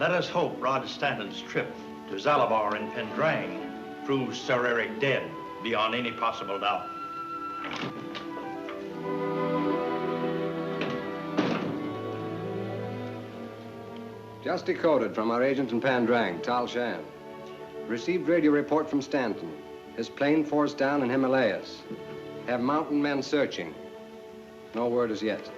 Let us hope Rod Stanton's trip to Zalabar and Pendrang proves Sir Eric dead beyond any possible doubt. Just decoded from our agent in Pendrang, Shan. Received radio report from Stanton. His plane forced down in Himalayas. Have mountain men searching. No word as yet.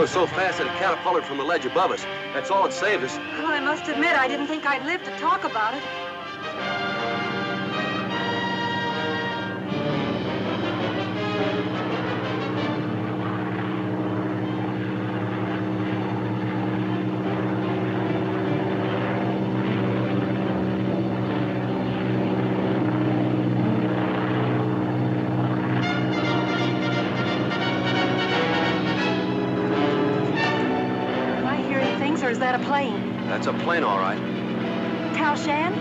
So fast that it catapulted from the ledge above us. That's all it saved us. Well, I must admit, I didn't think I'd live to talk about it. Or is that a plane? That's a plane, all right. Shan?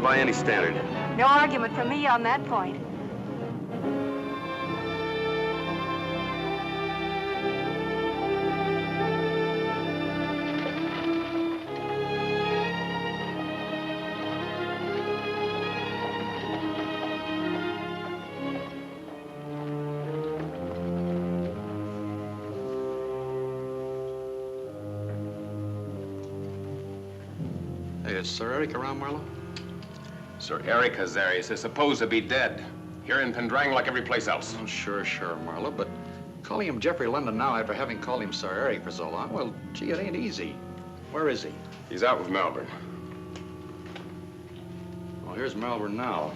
By any standard. No argument from me on that point. Hey, is Sir Eric around, Marlowe? Sir Eric Hazarias is supposed to be dead. Here in Pendrang like every place else. Oh, sure, Marlowe, but calling him Geoffrey London now after having called him Sir Eric for so long, well, gee, it ain't easy. Where is he? He's out with Melbourne. Well, here's Melbourne now.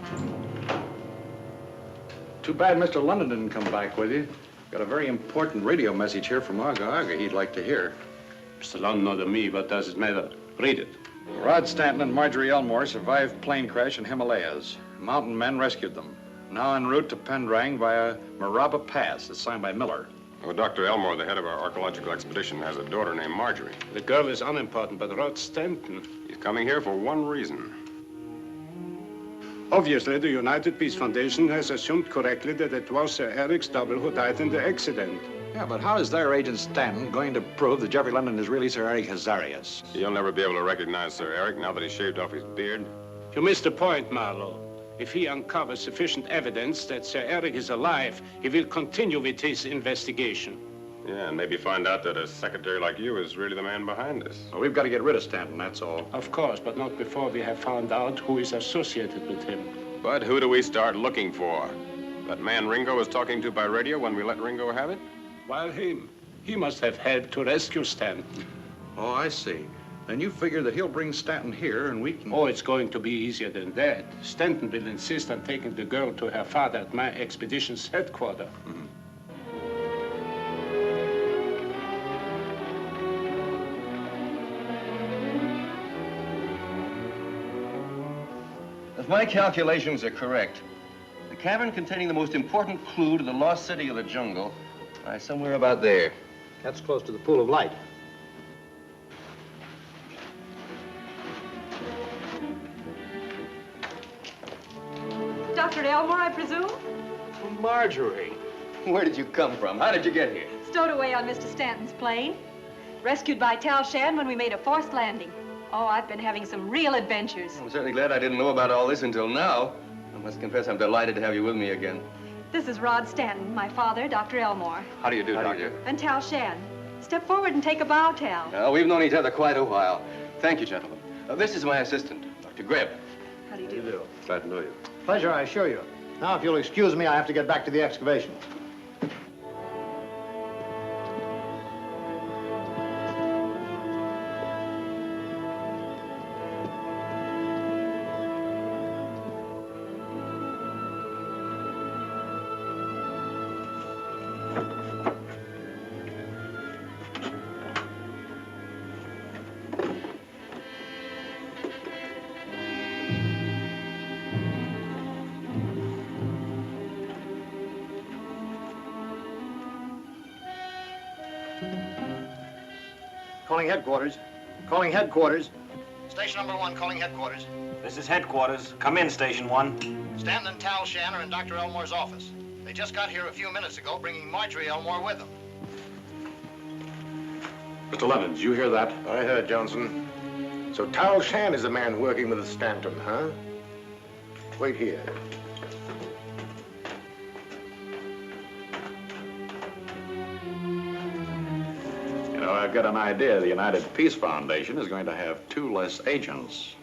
Too bad Mr. London didn't come back with you. Got a very important radio message here from Aga he'd like to hear. Mr. London know to me, but does it matter? Read it. Rod Stanton and Marjorie Elmore survived plane crash in Himalayas. Mountain men rescued them. Now en route to Pendrang via Maraba Pass. It's signed by Miller. Well, Dr. Elmore, the head of our archaeological expedition, has a daughter named Marjorie. The girl is unimportant, but Rod Stanton. He's coming here for one reason. Obviously, the United Peace Foundation has assumed correctly that it was Sir Eric's double who died in the accident. Yeah, but how is their agent Stanton going to prove that Geoffrey London is really Sir Eric Hazarias? You'll never be able to recognize Sir Eric now that he's shaved off his beard. You missed the point, Marlowe. If he uncovers sufficient evidence that Sir Eric is alive, he will continue with his investigation. Yeah, and maybe find out that a secretary like you is really the man behind this. Well, we've got to get rid of Stanton, that's all. Of course, but not before we have found out who is associated with him. But who do we start looking for? That man Ringo was talking to by radio when we let Ringo have it? While him. He must have helped to rescue Stanton. Oh, I see. Then you figure that he'll bring Stanton here and we can... Oh, it's going to be easier than that. Stanton will insist on taking the girl to her father at my expedition's headquarters. If my calculations are correct, the cavern containing the most important clue to the lost city of the jungle lies somewhere about there. That's close to the pool of light. Dr. Elmore, I presume? Marjorie, where did you come from? How did you get here? Stowed away on Mr. Stanton's plane. Rescued by Shan when we made a forced landing. Oh, I've been having some real adventures. I'm certainly glad I didn't know about all this until now. I must confess I'm delighted to have you with me again. This is Rod Stanton, my father, Dr. Elmore. How do you do, Doctor? And Shan. Step forward and take a bow, Tal. We've known each other quite a while. Thank you, gentlemen. This is my assistant, Dr. Greb. How do you do? Glad to know you. Pleasure, I assure you. Now, if you'll excuse me, I have to get back to the excavation. Calling headquarters. Calling headquarters. Station number 1, calling headquarters. This is headquarters. Come in, Station 1. Stanton and Shan are in Dr. Elmore's office. They just got here a few minutes ago, bringing Marjorie Elmore with them. Mr. London, did you hear that? I heard, Johnson. So Shan is the man working with Stanton, huh? Wait here. You know, I've got an idea. The United Peace Foundation is going to have 2 less agents.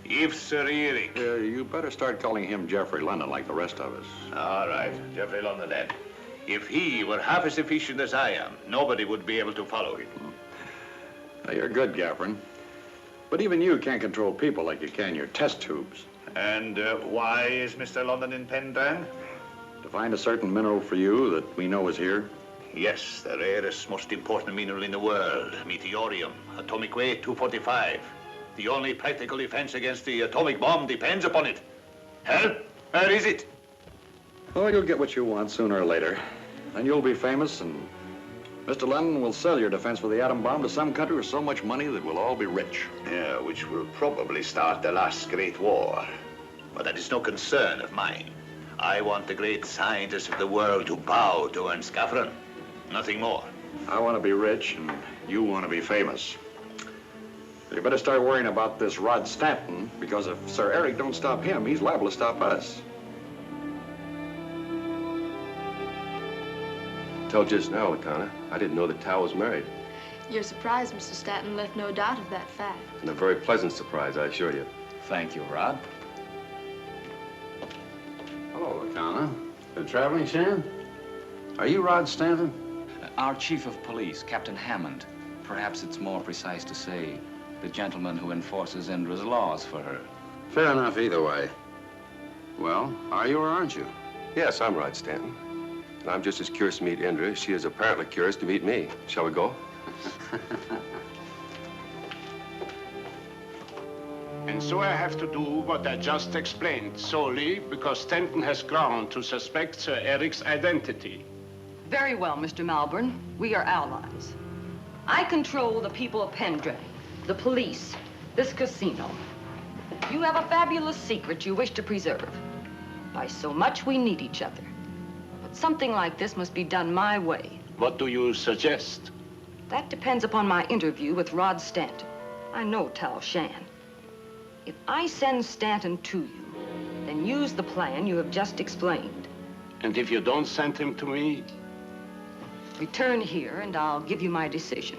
If Sir Eric. You better start calling him Geoffrey London like the rest of us. All right, Geoffrey London then. If he were half as efficient as I am, nobody would be able to follow him. Now, you're good, Geoffrey. But even you can't control people like you can your test tubes. And why is Mr. London in Pendrang? To find a certain mineral for you that we know is here. Yes, the rarest, most important mineral in the world, Meteorium, atomic weight 245. The only practical defense against the atomic bomb depends upon it. Hell, where is it? Oh, you'll get what you want sooner or later. Then you'll be famous, and Mr. London will sell your defense for the atom bomb to some country with so much money that we'll all be rich. Yeah, which will probably start the last great war. But that is no concern of mine. I want the great scientists of the world to bow to Ernst Gaffron. Nothing more. I want to be rich, and you want to be famous. You better start worrying about this Rod Stanton, because if Sir Eric don't stop him, he's liable to stop us. Till just now, Latana, I didn't know that Tao was married. Your surprise, Mr. Stanton, left no doubt of that fact. And a very pleasant surprise, I assure you. Thank you, Rod. Hello, Latana. Been traveling, Shan? Are you Rod Stanton? Our chief of police, Captain Hammond. Perhaps it's more precise to say the gentleman who enforces Indra's laws for her. Fair enough either way. Well, are you or aren't you? Yes, I'm Rod Stanton. And I'm just as curious to meet Indra as she is apparently curious to meet me. Shall we go? And so I have to do what I just explained, solely because Stanton has ground to suspect Sir Eric's identity. Very well, Mr. Malburn. We are allies. I control the people of Pendrang, the police, this casino. You have a fabulous secret you wish to preserve. By so much, we need each other. But something like this must be done my way. What do you suggest? That depends upon my interview with Rod Stanton. I know Tal Shan. If I send Stanton to you, then use the plan you have just explained. And if you don't send him to me? Return here and I'll give you my decision.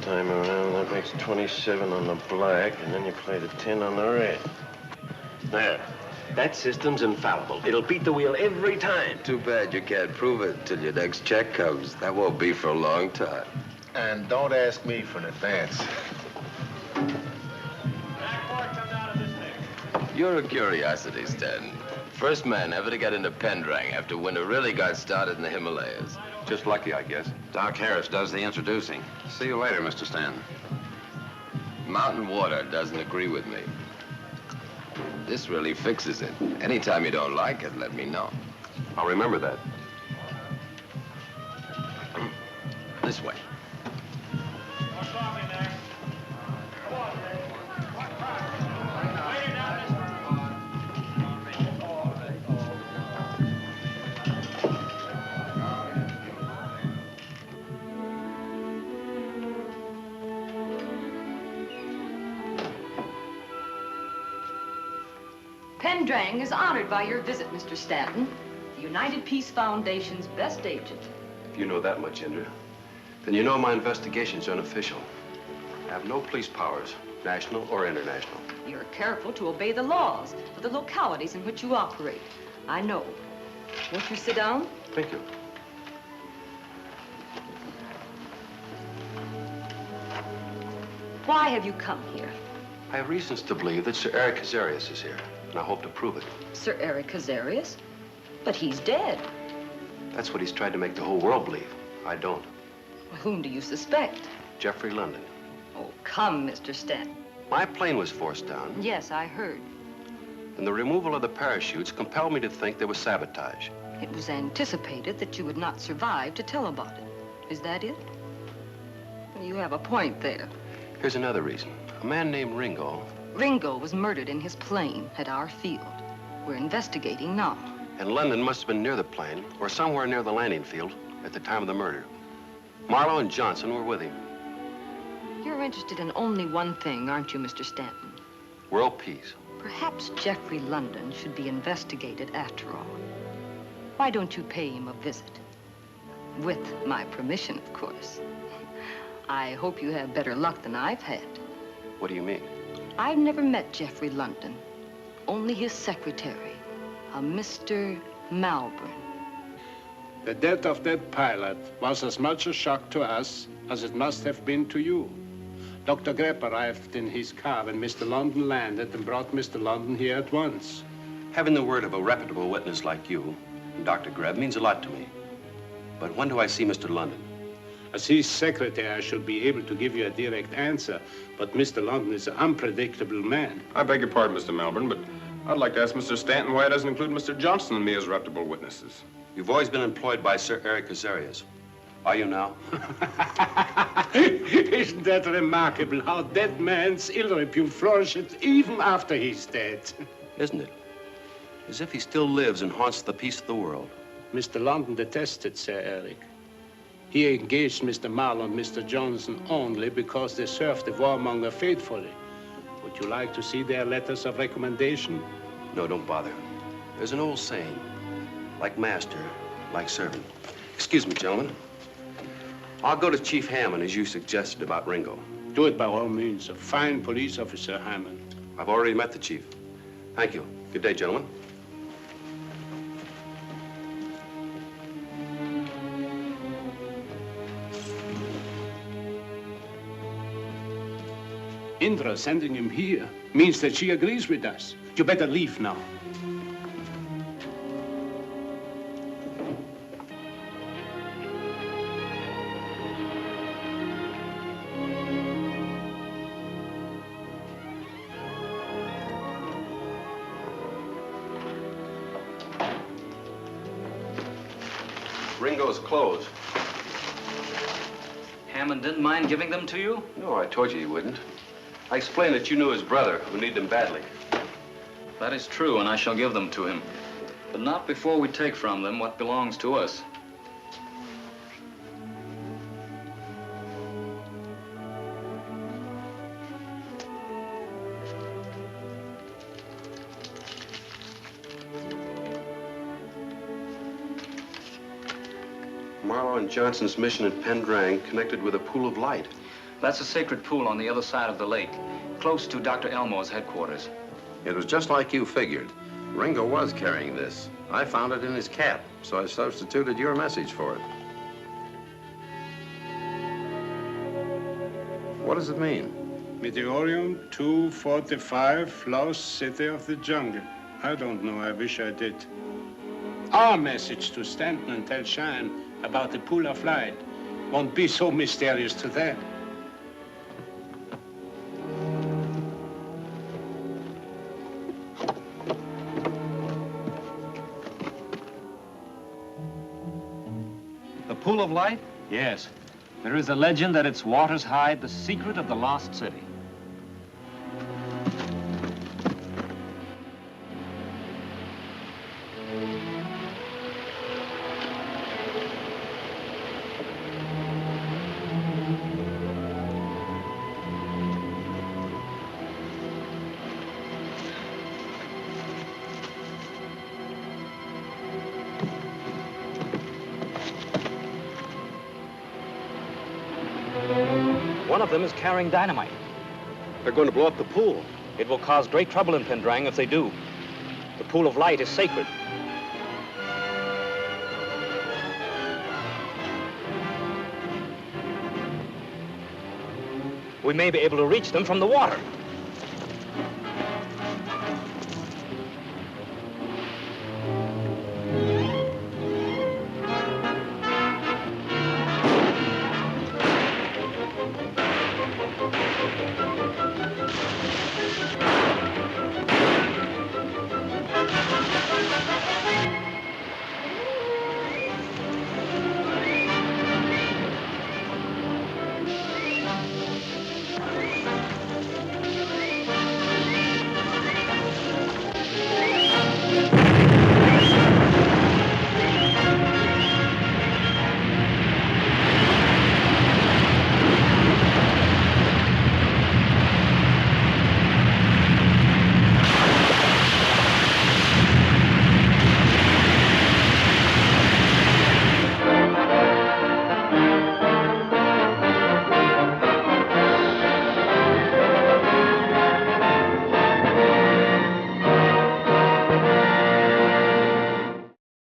Time around, that makes 27 on the black, and then you play the 10 on the red. There. That system's infallible. It'll beat the wheel every time. Too bad you can't prove it till your next check comes. That won't be for a long time. And don't ask me for an advance. You're a curiosity, Stanton. First man ever to get into Pendrang after winter really got started in the Himalayas. Just lucky, I guess. Doc Harris does the introducing. See you later, Mr. Stanton. Mountain water doesn't agree with me. This really fixes it. Anytime you don't like it, let me know. I'll remember that. This way. Pendrang is honored by your visit, Mr. Stanton, the United Peace Foundation's best agent. If you know that much, Indra, then you know my investigation's unofficial. I have no police powers, national or international. You're careful to obey the laws of the localities in which you operate. I know. Won't you sit down? Thank you. Why have you come here? I have reasons to believe that Sir Eric Hazarias is here, and I hope to prove it. Sir Eric Hazarias? But he's dead. That's what he's tried to make the whole world believe. I don't. Whom do you suspect? Geoffrey London. Oh, come, Mr. Stanton. My plane was forced down, Yes, I heard. and the removal of the parachutes compelled me to think there was sabotage. It was anticipated that you would not survive to tell about it. Is that it? You have a point there. Here's another reason. A man named Ringo. Ringo was murdered in his plane at our field. We're investigating now. And London must have been near the plane, or somewhere near the landing field, at the time of the murder. Marlowe and Johnson were with him. You're interested in only one thing, aren't you, Mr. Stanton? World peace. Perhaps Geoffrey London should be investigated after all. Why don't you pay him a visit? With my permission, of course. I hope you have better luck than I've had. What do you mean? I've never met Geoffrey London, only his secretary, a Mr. Malburn. The death of that pilot was as much a shock to us as it must have been to you. Dr. Grepp arrived in his car when Mr. London landed and brought Mr. London here at once. Having the word of a reputable witness like you, Dr. Greb, means a lot to me. But when do I see Mr. London? As his secretary, I should be able to give you a direct answer, but Mr. London is an unpredictable man. I beg your pardon, Mr. Melbourne, but I'd like to ask Mr. Stanton why he doesn't include Mr. Johnson and me as reputable witnesses. You've always been employed by Sir Eric Hazarias. Are you now? Isn't that remarkable how that man's ill repute flourishes even after he's dead? Isn't it? As if he still lives and haunts the peace of the world. Mr. London detested Sir Eric. He engaged Mr. Marlowe and Mr. Johnson only because they served the warmonger faithfully. Would you like to see their letters of recommendation? No, don't bother. There's an old saying, like master, like servant. Excuse me, gentlemen. I'll go to Chief Hammond, as you suggested about Ringo. Do it by all means. A fine police officer, Hammond. I've already met the chief. Thank you. Good day, gentlemen. Indra sending him here means that she agrees with us. You better leave now. Ringo's clothes. Hammond didn't mind giving them to you? No, I told you he wouldn't. I explained that you knew his brother, who needed them badly. That is true, and I shall give them to him. But not before we take from them what belongs to us. Marlowe and Johnson's mission at Pendrang connected with a pool of light. That's a sacred pool on the other side of the lake, close to Dr. Elmore's headquarters. It was just like you figured. Ringo was carrying this. I found it in his cap, so I substituted your message for it. What does it mean? Meteorium 245, lost city of the jungle. I don't know, I wish I did. Our message to Stanton and tell Shan about the pool of light won't be so mysterious to them. The pool of light? Yes. There is a legend that its waters hide the secret of the lost city. One of them is carrying dynamite. They're going to blow up the pool. It will cause great trouble in Pendrang if they do. The pool of light is sacred. We may be able to reach them from the water.